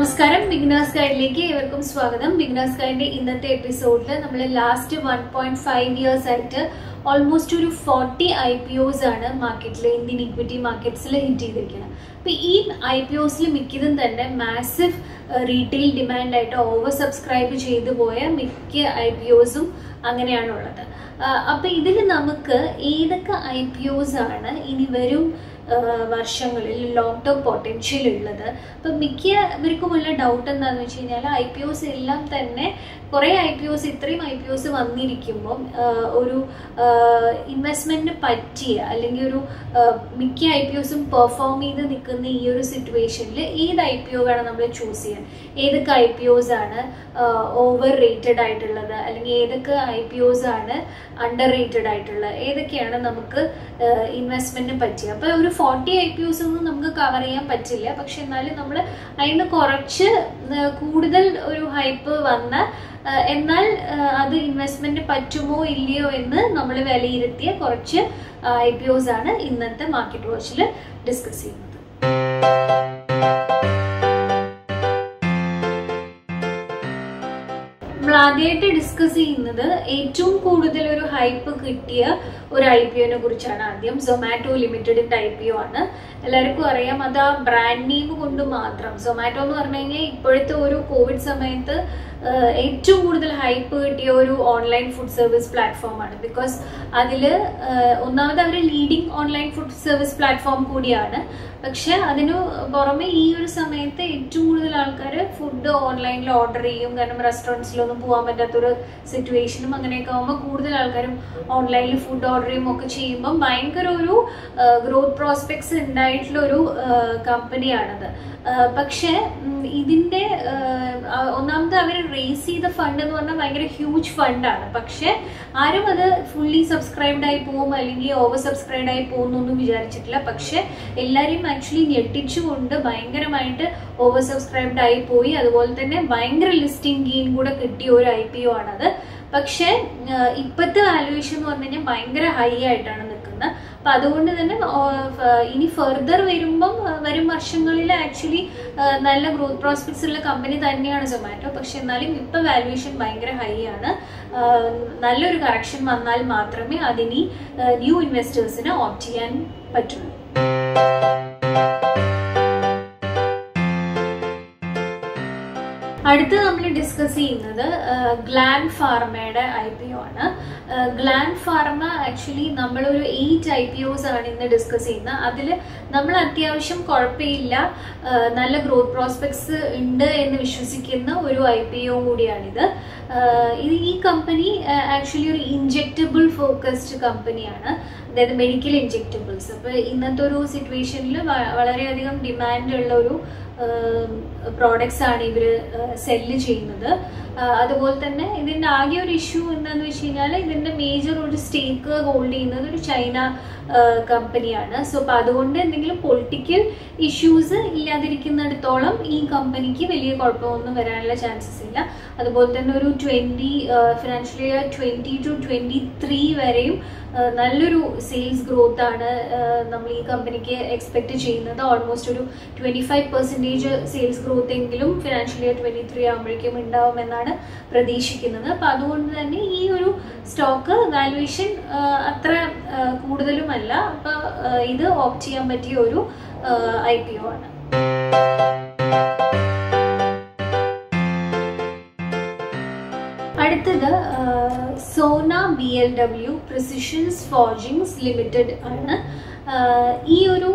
നമസ്കാരം ബിഗിനേഴ്സ് ഗൈഡിലേക്ക് ഏവർക്കും സ്വാഗതം. ബിഗിനേഴ്സ് ഗൈഡിന്റെ ഇന്നത്തെ എപ്പിസോഡിൽ നമ്മൾ ലാസ്റ്റ് 1.5 ഇയേഴ്സ് ആയിട്ട് ഓൾമോസ്റ്റ് ഒരു 40 IPOs ആണ് മാർക്കറ്റിൽ, ഇന്ത്യൻ ഇക്വിറ്റി മാർക്കറ്റ്സിൽ ഹിറ്റ് ചെയ്തിരിക്കുന്നത്. അപ്പോൾ ഈ IPOസിൽ മിക്കതും തന്നെ മാസീവ് റീറ്റെയിൽ ഡിമാൻഡായിട്ട് ഓവർ സബ്സ്ക്രൈബ് ചെയ്തു പോയ മിക്ക IPOസും അങ്ങനെയാണുള്ളത്. അപ്പോൾ ഇതിൽ നമുക്ക് ഏതൊക്കെ IPOs ആണ് ഇനി വരും വർഷങ്ങളിൽ ലോങ് ടേം പൊട്ടൻഷ്യൽ ഉള്ളത്. അപ്പം മിക്കവർക്കുമുള്ള ഡൗട്ട് എന്താണെന്ന് വെച്ച് കഴിഞ്ഞാൽ IPOs എല്ലാം തന്നെ കുറേ IPOs ഇത്രയും IPOs വന്നിരിക്കുമ്പം ഒരു ഇൻവെസ്റ്റ്മെൻറ്റിന് പറ്റിയ അല്ലെങ്കിൽ ഒരു മിക്ക IPOസും പെർഫോം ചെയ്ത് നിൽക്കുന്ന ഈ ഒരു സിറ്റുവേഷനിൽ ഏത് IPO വേണം നമ്മൾ ചൂസ് ചെയ്യാൻ, ഏതൊക്കെ IPOs ആണ് ഓവർ റേറ്റഡ് ആയിട്ടുള്ളത് അല്ലെങ്കിൽ ഏതൊക്കെ IPOs ആണ് അണ്ടർ റേറ്റഡ് ആയിട്ടുള്ളത്, ഏതൊക്കെയാണ് നമുക്ക് ഇൻവെസ്റ്റ്മെൻറ്റിന് പറ്റിയ. അപ്പോൾ ഒരു 40 IPOs ഒന്നും നമുക്ക് കവർ ചെയ്യാൻ പറ്റില്ല. പക്ഷെ എന്നാലും നമ്മൾ അതിന് കുറച്ച് കൂടുതൽ ഒരു ഹൈപ്പ് വന്ന എന്നാൽ അത് ഇൻവെസ്റ്റ്മെന്റ് പറ്റുമോ ഇല്ലയോ എന്ന് നമ്മൾ വിലയിരുത്തിയ കുറച്ച് IPOs ആണ് ഇന്നത്തെ മാർക്കറ്റ് വാച്ചിൽ ഡിസ്കസ് ചെയ്യുന്നത്. നമ്മൾ ആദ്യമായിട്ട് ഡിസ്കസ് ചെയ്യുന്നത് ഏറ്റവും കൂടുതൽ ഒരു ഹൈപ്പ് കിട്ടിയ ഒരു IPOനെ കുറിച്ചാണ്. ആദ്യം സൊമാറ്റോ ലിമിറ്റഡിന്റെ IPO ആണ്. എല്ലാവർക്കും അറിയാം, അത് ആ ബ്രാൻഡ് നെയിം കൊണ്ട് മാത്രം. സൊമാറ്റോ എന്ന് പറഞ്ഞു കഴിഞ്ഞാൽ ഇപ്പോഴത്തെ ഒരു കോവിഡ് സമയത്ത് ഏറ്റവും കൂടുതൽ ഹൈപ്പ് കിട്ടിയ ഒരു ഓൺലൈൻ ഫുഡ് സർവീസ് പ്ലാറ്റ്ഫോമാണ്. ബിക്കോസ് അതിൽ ഒന്നാമത് അവർ leading online food service platform കൂടിയാണ്. പക്ഷെ അതിനു പുറമെ ഈ ഒരു സമയത്ത് ഏറ്റവും കൂടുതൽ ആൾക്കാർ ഫുഡ് ഓൺലൈനിൽ ഓർഡർ ചെയ്യും. കാരണം റെസ്റ്റോറൻറ്റ്സിലൊന്നും പോകാൻ പറ്റാത്തൊരു സിറ്റുവേഷനും അങ്ങനെയൊക്കെ ആകുമ്പോൾ കൂടുതൽ ആൾക്കാരും ഓൺലൈനിൽ ഫുഡ് ഓർഡർ ചെയ്യും ഒക്കെ ചെയ്യുമ്പം ഭയങ്കര ഒരു ഗ്രോത്ത് പ്രോസ്പെക്ട്സ് ഉണ്ടായിട്ടുള്ള ഒരു കമ്പനിയാണത്. പക്ഷെ ഇതിൻ്റെ ഒന്നാമത് അവർ റേസ് ചെയ്ത ഫണ്ട് എന്ന് പറഞ്ഞാൽ ഭയങ്കര ഹ്യൂജ് ഫണ്ടാണ്. പക്ഷെ ആരും അത് ഫുള്ളി സബ്സ്ക്രൈബ്ഡ് ആയി പോകും അല്ലെങ്കിൽ ഓവർ സബ്സ്ക്രൈബ്ഡ് ആയി പോകുന്നൊന്നും വിചാരിച്ചിട്ടില്ല. പക്ഷെ എല്ലാവരെയും ആക്ച്വലി ഞെട്ടിച്ചുകൊണ്ട് ഭയങ്കരമായിട്ട് ഓവർ സബ്സ്ക്രൈബ്ഡ് ആയി പോയി. അതുപോലെ തന്നെ ഭയങ്കര ലിസ്റ്റിംഗ് ഗെയിൻ കൂടെ കിട്ടിയ ഒരു IPO ആണത്. പക്ഷെ ഇപ്പോഴത്തെ വാല്യുവേഷൻ എന്ന് പറഞ്ഞു കഴിഞ്ഞാൽ ഭയങ്കര ഹൈ ആയിട്ടാണ് നിൽക്കുന്നത്. അപ്പം അതുകൊണ്ട് തന്നെ ഇനി ഫെർദർ വരും വർഷങ്ങളിൽ ആക്ച്വലി നല്ല ഗ്രോത്ത് പ്രോസ്പെക്ട്സ് ഉള്ള കമ്പനി തന്നെയാണ് സൊമാറ്റോ. പക്ഷെ എന്നാലും ഇപ്പം വാല്യുവേഷൻ ഭയങ്കര ഹൈ ആണ്. നല്ലൊരു കറക്ഷൻ വന്നാൽ മാത്രമേ അതിനി ന്യൂ ഇൻവെസ്റ്റേഴ്സിന് ഓപ്റ്റ് ചെയ്യാൻ പറ്റുള്ളൂ. അടുത്ത് നമ്മൾ ഡിസ്കസ് ചെയ്യുന്നത് ഗ്ലാൻഡ് ഫാർമയുടെ IPO ആണ്. ഗ്ലാൻഡ് ഫാർമ ആക്ച്വലി നമ്മളൊരു 8 IPOs ആണ് ഇന്ന് ഡിസ്കസ് ചെയ്യുന്നത്. അതിൽ നമ്മൾ അത്യാവശ്യം കുഴപ്പമില്ല, നല്ല ഗ്രോത്ത് പ്രോസ്പെക്ട്സ് ഉണ്ട് എന്ന് വിശ്വസിക്കുന്ന ഒരു IPO കൂടിയാണിത്. ഈ കമ്പനി ആക്ച്വലി ഒരു ഇൻജെക്റ്റബിൾ ഫോക്കസ്ഡ് കമ്പനിയാണ്, അതായത് മെഡിക്കൽ ഇൻജെക്റ്റബിൾസ്. അപ്പോൾ ഇന്നത്തെ ഒരു സിറ്റുവേഷനിൽ വളരെയധികം ഡിമാൻഡുള്ള ഒരു പ്രോഡക്ട്സ് ആണ് ഇവർ സെല്ല് ചെയ്യുന്നത്. അതുപോലെ തന്നെ ഇതിൻ്റെ ആകെ ഒരു ഇഷ്യൂ എന്താണെന്ന് വെച്ച് കഴിഞ്ഞാൽ ഇതിൻ്റെ മേജർ ഒരു സ്റ്റേക്ക് ഹോൾഡ് ചെയ്യുന്നത് ഒരു ചൈന കമ്പനിയാണ്. സോ അപ്പോൾ അതുകൊണ്ട് എന്തെങ്കിലും പൊളിറ്റിക്കൽ ഇഷ്യൂസ് ഇല്ലാതിരിക്കുന്നിടത്തോളം ഈ കമ്പനിക്ക് വലിയ കുഴപ്പമൊന്നും വരാനുള്ള ചാൻസസ് ഇല്ല. അതുപോലെ തന്നെ ഒരു ഫിനാൻഷ്യൽ ഇയർ 20 to 23 വരെയും നല്ലൊരു സെയിൽസ് ഗ്രോത്ത് ആണ് നമ്മൾ ഈ കമ്പനിക്ക് എക്സ്പെക്ട് ചെയ്യുന്നത്. ഓൾമോസ്റ്റ് ഒരു 25% സെയിൽസ് ഗ്രോത്ത് എങ്കിലും ഫിനാൻഷ്യൽ ഇയർ 23 ആകുമ്പോഴേക്കും ഉണ്ടാവുമെന്നാണ് പ്രതീക്ഷിക്കുന്നത്. അപ്പം അതുകൊണ്ട് തന്നെ ഈ ഒരു സ്റ്റോക്ക് വാല്യുവേഷൻ അത്ര കൂടുതലുമല്ല. അപ്പം ഇത് ഓപ്റ്റ് ചെയ്യാൻ പറ്റിയ ഒരു IPO ആണ്. അടുത്തത് Sona BLW precisions forgings limited ആണ്. ഈ ഒരു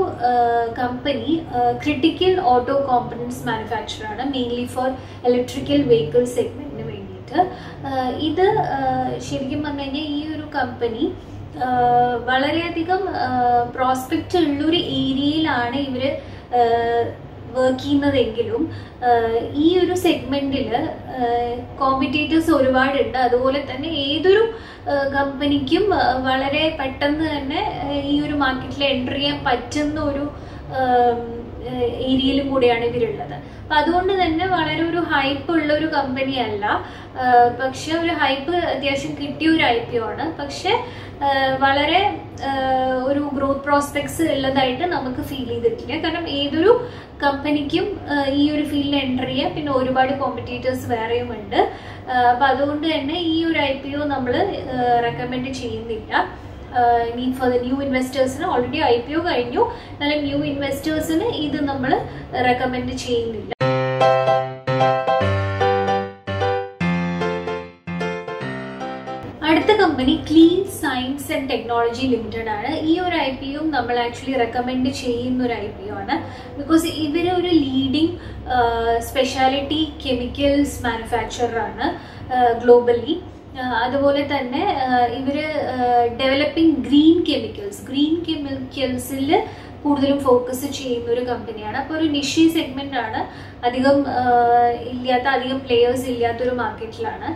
company critical auto components manufacture ആണ്, മെയിൻലി ഫോർ ഇലക്ട്രിക്കൽ വെഹിക്കിൾ സെഗ്മെന്റിന് വേണ്ടിയിട്ട്. ഇത് ശരിക്കും പറഞ്ഞു കഴിഞ്ഞാൽ ഈ ഒരു കമ്പനി വളരെയധികം പ്രോസ്പെക്റ്റ് ഉള്ളൊരു ഏരിയയിലാണ് ഇവർ വർക്ക് ചെയ്യുന്നതെങ്കിലും ഈ ഒരു സെഗ്മെന്റിൽ കോമ്പറ്റീറ്റേഴ്സ് ഒരുപാടുണ്ട്. അതുപോലെ തന്നെ ഏതൊരു കമ്പനിക്കും വളരെ പെട്ടെന്ന് തന്നെ ഈ ഒരു മാർക്കറ്റിൽ എൻ്റർ ചെയ്യാൻ പറ്റുന്ന ഒരു ഏരിയയിലും കൂടെയാണ് ഇവരുള്ളത്. അപ്പൊ അതുകൊണ്ട് തന്നെ വളരെ ഒരു ഹൈപ്പ് ഉള്ള ഒരു കമ്പനി അല്ല, പക്ഷെ ഒരു ഹൈപ്പ് അത്യാവശ്യം കിട്ടിയ ഒരു IPO ആണ്. പക്ഷെ വളരെ ഒരു ഗ്രോത്ത് പ്രോസ്പെക്ട്സ് ഉള്ളതായിട്ട് നമുക്ക് ഫീൽ ചെയ്തിട്ടില്ല. കാരണം ഏതൊരു കമ്പനിക്കും ഈ ഒരു ഫീൽഡിൽ എൻ്റർ ചെയ്യാം, പിന്നെ ഒരുപാട് കോമ്പറ്റീറ്റേഴ്സ് വേറെയും ഉണ്ട്. അപ്പൊ അതുകൊണ്ട് തന്നെ ഈ ഒരു IPO നമ്മൾ റെക്കമെൻഡ് ചെയ്യുന്നില്ല. ഇനി ഫോർ ദ ന്യൂ ഇൻവെസ്റ്റേഴ്സിന് ഓൾറെഡി IPO കഴിഞ്ഞു, എന്നാലും ന്യൂ ഇൻവെസ്റ്റേഴ്സിന് ഇത് നമ്മൾ റെക്കമെൻഡ് ചെയ്യുന്നില്ല. അടുത്ത company clean science and technology limited ആണ്. ഈ ഒരു IPO നമ്മൾ ആക്ച്വലി റെക്കമെൻഡ് ചെയ്യുന്ന ഒരു IPO ആണ്. ബിക്കോസ് ഇവർ ഒരു ലീഡിങ് സ്പെഷ്യാലിറ്റി കെമിക്കൽസ് മാനുഫാക്ചറർ ആണ് ഗ്ലോബലി. അതുപോലെ തന്നെ ഇവര് ഡെവലപ്പിംഗ് ഗ്രീൻ കെമിക്കൽസിൽ കൂടുതലും ഫോക്കസ് ചെയ്യുന്ന ഒരു കമ്പനിയാണ്. അപ്പോൾ ഒരു നിഷി സെഗ്മെന്റ് ആണ്, അധികം പ്ലേയേഴ്സ് ഇല്ലാത്തൊരു മാർക്കറ്റിലാണ്.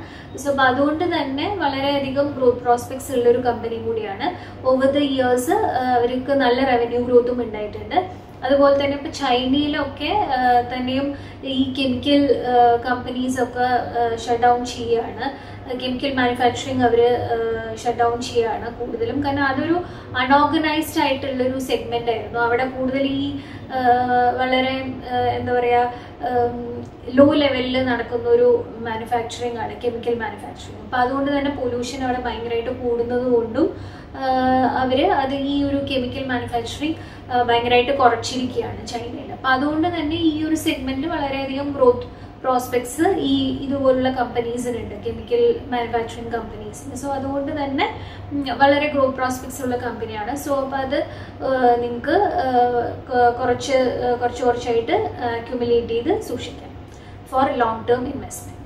സോ അപ്പോൾ അതുകൊണ്ട് തന്നെ വളരെയധികം ഗ്രോത്ത് പ്രോസ്പെക്ട്സ് ഉള്ള ഒരു കമ്പനി കൂടിയാണ്. ഓവർ ദ ഇയേഴ്സ് അവർക്ക് നല്ല റവന്യൂ ഗ്രോത്തും ഉണ്ടായിട്ടുണ്ട്. അതുപോലെ തന്നെ ഇപ്പൊ ചൈനയിലൊക്കെ തന്നെയും ഈ കെമിക്കൽ കമ്പനീസ് ഒക്കെ ഷട്ട് ഡൗൺ ചെയ്യുകയാണ്. കെമിക്കൽ മാനുഫാക്ചറിങ് അവർ ഷട്ട് ഡൗൺ ചെയ്യുകയാണ് കൂടുതലും. കാരണം അതൊരു അൺഓർഗനൈസ്ഡ് ആയിട്ടുള്ളൊരു സെഗ്മെന്റ് ആയിരുന്നു. അവിടെ കൂടുതൽ ഈ വളരെ എന്താ പറയുക ലോ ലെവലിൽ നടക്കുന്ന ഒരു മാനുഫാക്ചറിങ് ആണ് കെമിക്കൽ മാനുഫാക്ചറിങ്. അപ്പം അതുകൊണ്ട് തന്നെ പൊല്യൂഷൻ അവിടെ ഭയങ്കരമായിട്ട് കൂടുന്നത് കൊണ്ടും അവര് അത് ഈ ഒരു കെമിക്കൽ മാനുഫാക്ചറിങ് ഭയങ്കരമായിട്ട് കുറച്ചിരിക്കുകയാണ് ചൈനയിൽ. അപ്പം അതുകൊണ്ട് തന്നെ ഈ ഒരു സെഗ്മെന്റ് വളരെയധികം ഗ്രോത്ത് പ്രോസ്പെക്ട്സ് ഈ ഇതുപോലുള്ള കമ്പനീസിനുണ്ട്, കെമിക്കൽ മാനുഫാക്ചറിങ് കമ്പനീസിന്. സോ അതുകൊണ്ട് തന്നെ വളരെ ഗ്രോത്ത് പ്രോസ്പെക്ട്സ് ഉള്ള കമ്പനിയാണ്. സോ അപ്പം അത് നിങ്ങൾക്ക് കുറച്ചായിട്ട് അക്യുമുലേറ്റ് ചെയ്ത് സൂക്ഷിക്കാം ഫോർ ലോങ് ടേം ഇൻവെസ്റ്റ്മെന്റ്.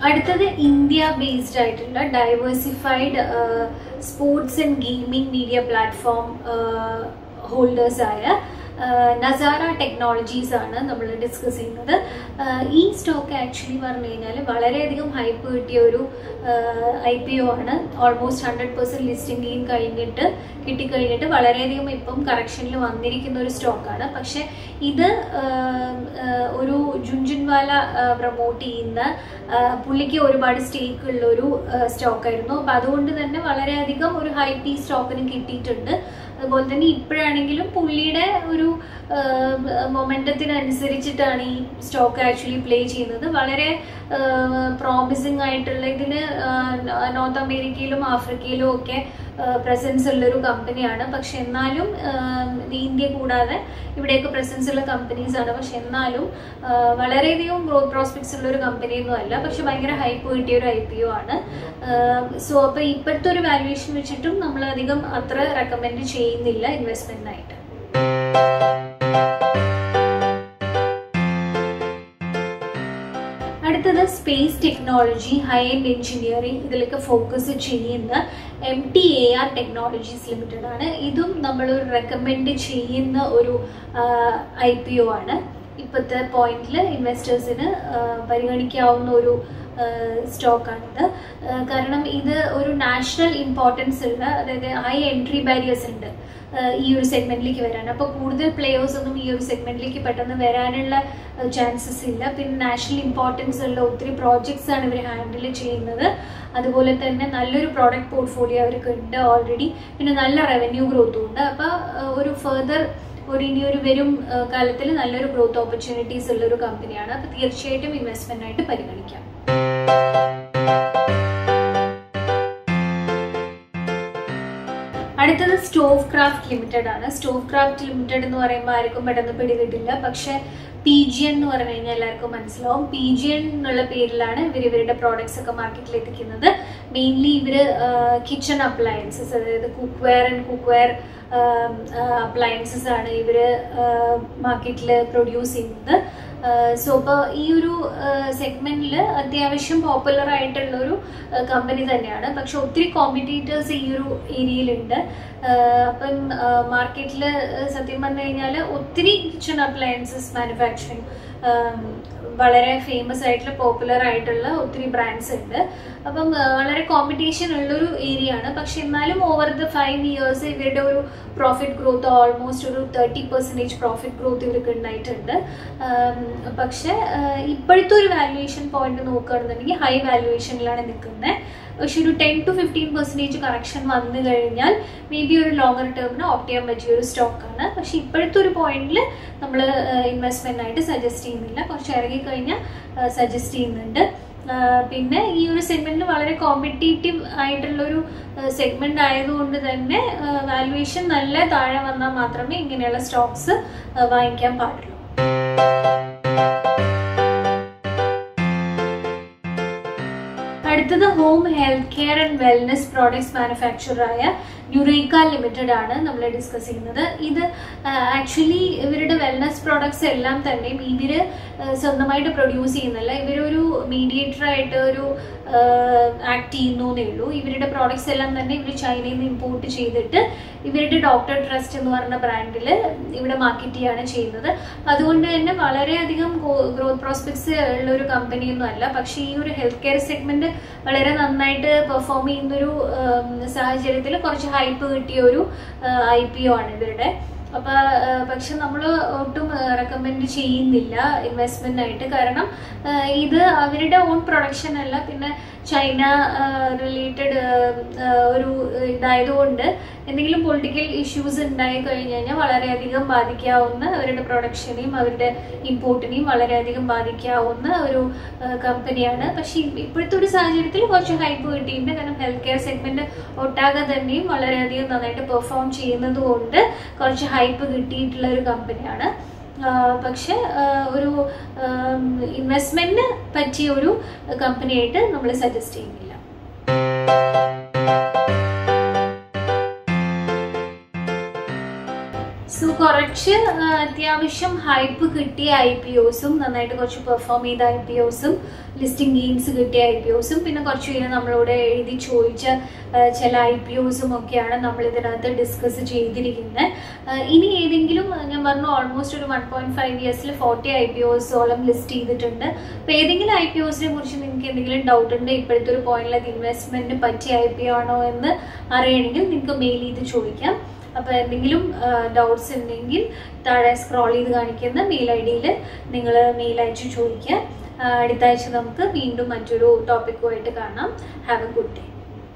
അടുത്തത് ഇന്ത്യ ബേസ്ഡ് ആയിട്ടുള്ള diversified sports and gaming media platform holders ആയ നസാര ടെക്നോളജീസ് ആണ് നമ്മൾ ഡിസ്കസ് ചെയ്യുന്നത്. ഈ സ്റ്റോക്ക് ആക്ച്വലി പറഞ്ഞു കഴിഞ്ഞാൽ വളരെയധികം ഹൈപ്പ് കിട്ടിയ ഒരു IPO ആണ്. ഓൾമോസ്റ്റ് 100% ലിസ്റ്റിംഗ് കിട്ടിക്കഴിഞ്ഞിട്ട് വളരെയധികം ഇപ്പം കറക്ഷനിൽ വന്നിരിക്കുന്ന ഒരു സ്റ്റോക്കാണ്. പക്ഷെ ഇത് ഒരു ജുൻജുൻവാല പ്രൊമോട്ട് ചെയ്യുന്ന പുള്ളിക്ക് ഒരുപാട് സ്റ്റേക്ക് ഉള്ള ഒരു സ്റ്റോക്കായിരുന്നു. അപ്പം അതുകൊണ്ട് തന്നെ വളരെയധികം ഒരു ഹൈപ്പ് ഈ സ്റ്റോക്കിന് കിട്ടിയിട്ടുണ്ട്. അതുപോലെ തന്നെ ഇപ്പോഴാണെങ്കിലും പുള്ളിയുടെ ഒരു മൊമെന്റത്തിനനുസരിച്ചിട്ടാണ് ഈ സ്റ്റോക്ക് ആക്ച്വലി പ്ലേ ചെയ്യുന്നത്. വളരെ പ്രോമിസിങ് ആയിട്ടുള്ള ഇതിന് നോർത്ത് അമേരിക്കയിലും ആഫ്രിക്കയിലും ഒക്കെ പ്രസൻസ് ഉള്ളൊരു കമ്പനിയാണ്. പക്ഷെ എന്നാലും ഇന്ത്യ കൂടാതെ ഇവിടെയൊക്കെ പ്രസൻസ് ഉള്ള കമ്പനീസ് ആണ്. പക്ഷെ എന്നാലും വളരെയധികം ഗ്രോത്ത് പ്രോസ്പെക്ട്സ് ഉള്ള ഒരു കമ്പനിയൊന്നും അല്ല. പക്ഷെ ഭയങ്കര ഹൈപ്പ് കിട്ടിയ ഒരു IPO ആണ്. സോ അപ്പൊ ഇപ്പോഴത്തെ ഒരു വാല്യുവേഷൻ വെച്ചിട്ടും നമ്മൾ അധികം അത്ര റെക്കമെൻഡ് ചെയ്യുന്നില്ല ഇൻവെസ്റ്റ്മെന്റിനായിട്ട്. അടുത്തത് space technology, high end engineering, ഇതിലൊക്കെ ഫോക്കസ് ചെയ്യുന്ന MTAR ടെക്നോളജീസ് ലിമിറ്റഡ് ആണ്. ഇതും നമ്മൾ റെക്കമെൻഡ് ചെയ്യുന്ന ഒരു IPO ആണ്. ഇപ്പോഴത്തെ പോയിന്റിൽ ഇൻവെസ്റ്റേഴ്സിന് പരിഗണിക്കാവുന്ന ഒരു സ്റ്റോക്കാണിത്. കാരണം ഇത് ഒരു നാഷണൽ ഇമ്പോർട്ടൻസ് ഉള്ള, അതായത് ഹൈ എൻട്രി ബാരിയേഴ്സ് ഉണ്ട് ഈ ഒരു സെഗ്മെന്റിലേക്ക് വരാൻ. അപ്പോൾ കൂടുതൽ പ്ലേയേഴ്സ് ഒന്നും ഈ ഒരു സെഗ്മെന്റിലേക്ക് പെട്ടെന്ന് വരാനുള്ള ചാൻസസ് ഇല്ല. പിന്നെ നാഷണൽ ഇമ്പോർട്ടൻസ് ഉള്ള ഒത്തിരി പ്രോജക്ട്സ് ആണ് ഇവർ ഹാൻഡിൽ ചെയ്യുന്നത്. അതുപോലെ തന്നെ നല്ലൊരു പ്രോഡക്റ്റ് പോർട്ട്ഫോളിയോ അവർക്ക് ഉണ്ട് ഓൾറെഡി. പിന്നെ നല്ല റവന്യൂ ഗ്രോത്തും ഉണ്ട്. അപ്പോൾ ഇനി ഒരു വരും കാലത്തിൽ നല്ലൊരു ഗ്രോത്ത് ഓപ്പർച്യൂണിറ്റീസ് ഉള്ളൊരു കമ്പനിയാണ്. അപ്പോൾ തീർച്ചയായിട്ടും ഇൻവെസ്റ്റ്മെന്റ് ആയിട്ട് പരിഗണിക്കാം. അടുത്തത് സ്റ്റോവ് ക്രാഫ്റ്റ് ലിമിറ്റഡ് ആണ്. സ്റ്റോവ് ക്രാഫ്റ്റ് ലിമിറ്റഡ് എന്ന് പറയുമ്പോൾ ആർക്കും പെട്ടെന്ന് പിടികിട്ടില്ല. പക്ഷെ PGN എന്ന് പറഞ്ഞു കഴിഞ്ഞാൽ എല്ലാവർക്കും മനസ്സിലാവും. PGN എന്നുള്ള പേരിലാണ് ഇവരുടെ പ്രോഡക്ട്സ് ഒക്കെ മാർക്കറ്റിൽ എത്തിക്കുന്നത്. മെയിൻലി ഇവര് കിച്ചൺ അപ്ലയൻസസ്, അതായത് കുക്ക്വെയർ അപ്ലയൻസസ് ആണ് ഇവര് മാർക്കറ്റിൽ പ്രൊഡ്യൂസ് ചെയ്യുന്നത്. സോ അപ്പോൾ ഈ ഒരു സെഗ്മെന്റിൽ അത്യാവശ്യം പോപ്പുലർ ആയിട്ടുള്ള ഒരു കമ്പനി തന്നെയാണ്. പക്ഷെ ഒത്തിരി കോമ്പറ്റീറ്റേഴ്സ് ഈ ഒരു ഏരിയയിലുണ്ട്. അപ്പം മാർക്കറ്റിൽ സത്യം പറഞ്ഞു കഴിഞ്ഞാൽ ഒത്തിരി കിച്ചൺ അപ്ലയൻസസ് മാനുഫാക്ചറിങ് വളരെ ഫേമസ് ആയിട്ടുള്ള പോപ്പുലർ ആയിട്ടുള്ള ഒത്തിരി ബ്രാൻഡ്സ് ഉണ്ട്. അപ്പം വളരെ കോമ്പറ്റീഷൻ ഉള്ളൊരു ഏരിയ ആണ്. പക്ഷെ എന്നാലും ഓവർ ദ 5 years ഇവരുടെ ഒരു പ്രോഫിറ്റ് ഗ്രോത്ത് ഓൾമോസ്റ്റ് ഒരു 30% പ്രോഫിറ്റ് ഗ്രോത്ത് ഇവർക്ക് ഉണ്ടായിട്ടുണ്ട്. പക്ഷെ ഇപ്പോഴത്തെ ഒരു വാല്യുവേഷൻ പോയിന്റ് നോക്കുകയാണെന്നുണ്ടെങ്കിൽ ഹൈ വാല്യുവേഷനിലാണ് നിൽക്കുന്നത്. പക്ഷെ ഒരു 10 to 15% കറക്ഷൻ വന്നു കഴിഞ്ഞാൽ മേ ബി ഒരു ലോങ്ങർ ടേമിന് ഓപ്റ്റ് ചെയ്യാൻ പറ്റിയ ഒരു സ്റ്റോക്കാണ്. പക്ഷെ ഇപ്പോഴത്തെ ഒരു പോയിന്റിൽ നമ്മൾ ഇൻവെസ്റ്റ്മെന്റ് ആയിട്ട് സജസ്റ്റ് ചെയ്യുന്നില്ല. കുറച്ച് ഇറങ്ങി കഴിഞ്ഞാൽ സജസ്റ്റ് ചെയ്യുന്നുണ്ട്. പിന്നെ ഈ ഒരു സെഗ്മെന്റിൽ വളരെ കോമ്പറ്റീറ്റീവ് ആയിട്ടുള്ളൊരു സെഗ്മെന്റ് ആയതുകൊണ്ട് തന്നെ വാല്യുവേഷൻ നല്ല താഴെ വന്നാൽ മാത്രമേ ഇങ്ങനെയുള്ള സ്റ്റോക്സ് വാങ്ങിക്കാൻ പാടുള്ളൂ. അടുത്തത് home health care and wellness products മാനുഫാക്ചറായ യുറേക്ക ലിമിറ്റഡ് ആണ് നമ്മൾ ഡിസ്കസ് ചെയ്യുന്നത്. ഇത് ആക്ച്വലി ഇവരുടെ വെൽനെസ് പ്രോഡക്ട്സ് എല്ലാം തന്നെയും ഇവര് സ്വന്തമായിട്ട് പ്രൊഡ്യൂസ് ചെയ്യുന്നില്ല. ഇവരൊരു മീഡിയേറ്റർ ആയിട്ട് ഒരു ആക്ട് ചെയ്യുന്നു എന്നേ ഉള്ളൂ. ഇവരുടെ പ്രോഡക്ട്സ് എല്ലാം തന്നെ ഇവർ ചൈനയിൽ നിന്ന് ഇമ്പോർട്ട് ചെയ്തിട്ട് ഇവരുടെ ഡോക്ടർ ട്രസ്റ്റ് എന്ന് പറഞ്ഞ ബ്രാൻഡിൽ ഇവിടെ മാർക്കറ്റ് ചെയ്യാണ് ചെയ്യുന്നത്. അതുകൊണ്ട് തന്നെ വളരെയധികം ഗ്രോത്ത് പ്രോസ്പെക്ട്സ് ഉള്ള ഒരു കമ്പനിയൊന്നും അല്ല. പക്ഷേ ഈ ഒരു ഹെൽത്ത് കെയർ സെഗ്മെന്റ് വളരെ നന്നായിട്ട് പെർഫോം ചെയ്യുന്നൊരു സാഹചര്യത്തിൽ കുറച്ച് ഹൈപ്പ് കിട്ടിയ ഒരു IPO ആണ് ഇവരുടെ. പക്ഷെ നമ്മൾ ഒട്ടും റെക്കമെൻഡ് ചെയ്യുന്നില്ല ഇൻവെസ്റ്റ്മെന്റ് ആയിട്ട്. കാരണം ഇത് അവരുടെ ഓൺ പ്രൊഡക്ഷൻ അല്ല, പിന്നെ ചൈന റിലേറ്റഡ് ഒരു ഇതായതുകൊണ്ട് എന്തെങ്കിലും പൊളിറ്റിക്കൽ ഇഷ്യൂസ് ഉണ്ടായി കഴിഞ്ഞു കഴിഞ്ഞാൽ വളരെയധികം ബാധിക്കാവുന്ന അവരുടെ പ്രൊഡക്ഷനെയും അവരുടെ ഇമ്പോർട്ടിനെയും വളരെയധികം ബാധിക്കാവുന്ന ഒരു കമ്പനിയാണ്. പക്ഷെ ഇപ്പോഴത്തെ ഒരു സാഹചര്യത്തിൽ കുറച്ച് ഹൈപ്പ് കിട്ടിയിട്ടുണ്ട്. കാരണം ഹെൽത്ത് കെയർ സെഗ്മെന്റ് ഒട്ടാകെ തന്നെയും വളരെയധികം നന്നായിട്ട് പെർഫോം ചെയ്യുന്നത് കൊണ്ട് കുറച്ച് ഹൈപ്പ് കിട്ടിയിട്ടുള്ള ഒരു കമ്പനിയാണ്. പക്ഷെ ഒരു ഇൻവെസ്റ്റ്മെന്റിന് പറ്റിയ ഒരു കമ്പനിയായിട്ട് നമ്മൾ സജസ്റ്റ് ചെയ്യുന്നില്ല. സോ കുറച്ച് അത്യാവശ്യം ഹൈപ്പ് കിട്ടിയ IPOസും നന്നായിട്ട് കുറച്ച് പെർഫോം ചെയ്ത IPOസും ലിസ്റ്റിംഗ് ഗെയിൻസ് കിട്ടിയ IPOസും പിന്നെ കുറച്ച് പേര് നമ്മളോട് എഴുതി ചോദിച്ച ചില IPOസും ഒക്കെയാണ് നമ്മൾ ഇതിനകത്ത് ഡിസ്കസ് ചെയ്തിരിക്കുന്നത്. ഇനി ഏതെങ്കിലും ഞാൻ പറഞ്ഞു ഓൾമോസ്റ്റ് ഒരു 1.5 yearsൽ 40 IPOസോളം ലിസ്റ്റ് ചെയ്തിട്ടുണ്ട്. അപ്പോൾ ഏതെങ്കിലും IPOസിനെ കുറിച്ച് നിങ്ങൾക്ക് എന്തെങ്കിലും ഡൗട്ട് ഉണ്ട്, ഇപ്പോഴത്തെ ഒരു പോയിന്റിൽ അത് ഇൻവെസ്റ്റ്മെന്റിന് പറ്റിയ IPO ആണോ എന്ന് അറിയണമെങ്കിൽ നിങ്ങൾക്ക് മെയിൽ ചെയ്ത് ചോദിക്കാം. അപ്പോൾ എന്തെങ്കിലും ഡൗട്ട്സ് ഉണ്ടെങ്കിൽ താഴെ സ്ക്രോൾ ചെയ്ത് കാണിക്കുന്ന മെയിൽ ID നിങ്ങൾ മെയിൽ അയച്ച് ചോദിക്കുക. അടുത്ത ആഴ്ച നമുക്ക് വീണ്ടും മറ്റൊരു ടോപ്പിക്കുമായിട്ട് കാണാം. Have A good day.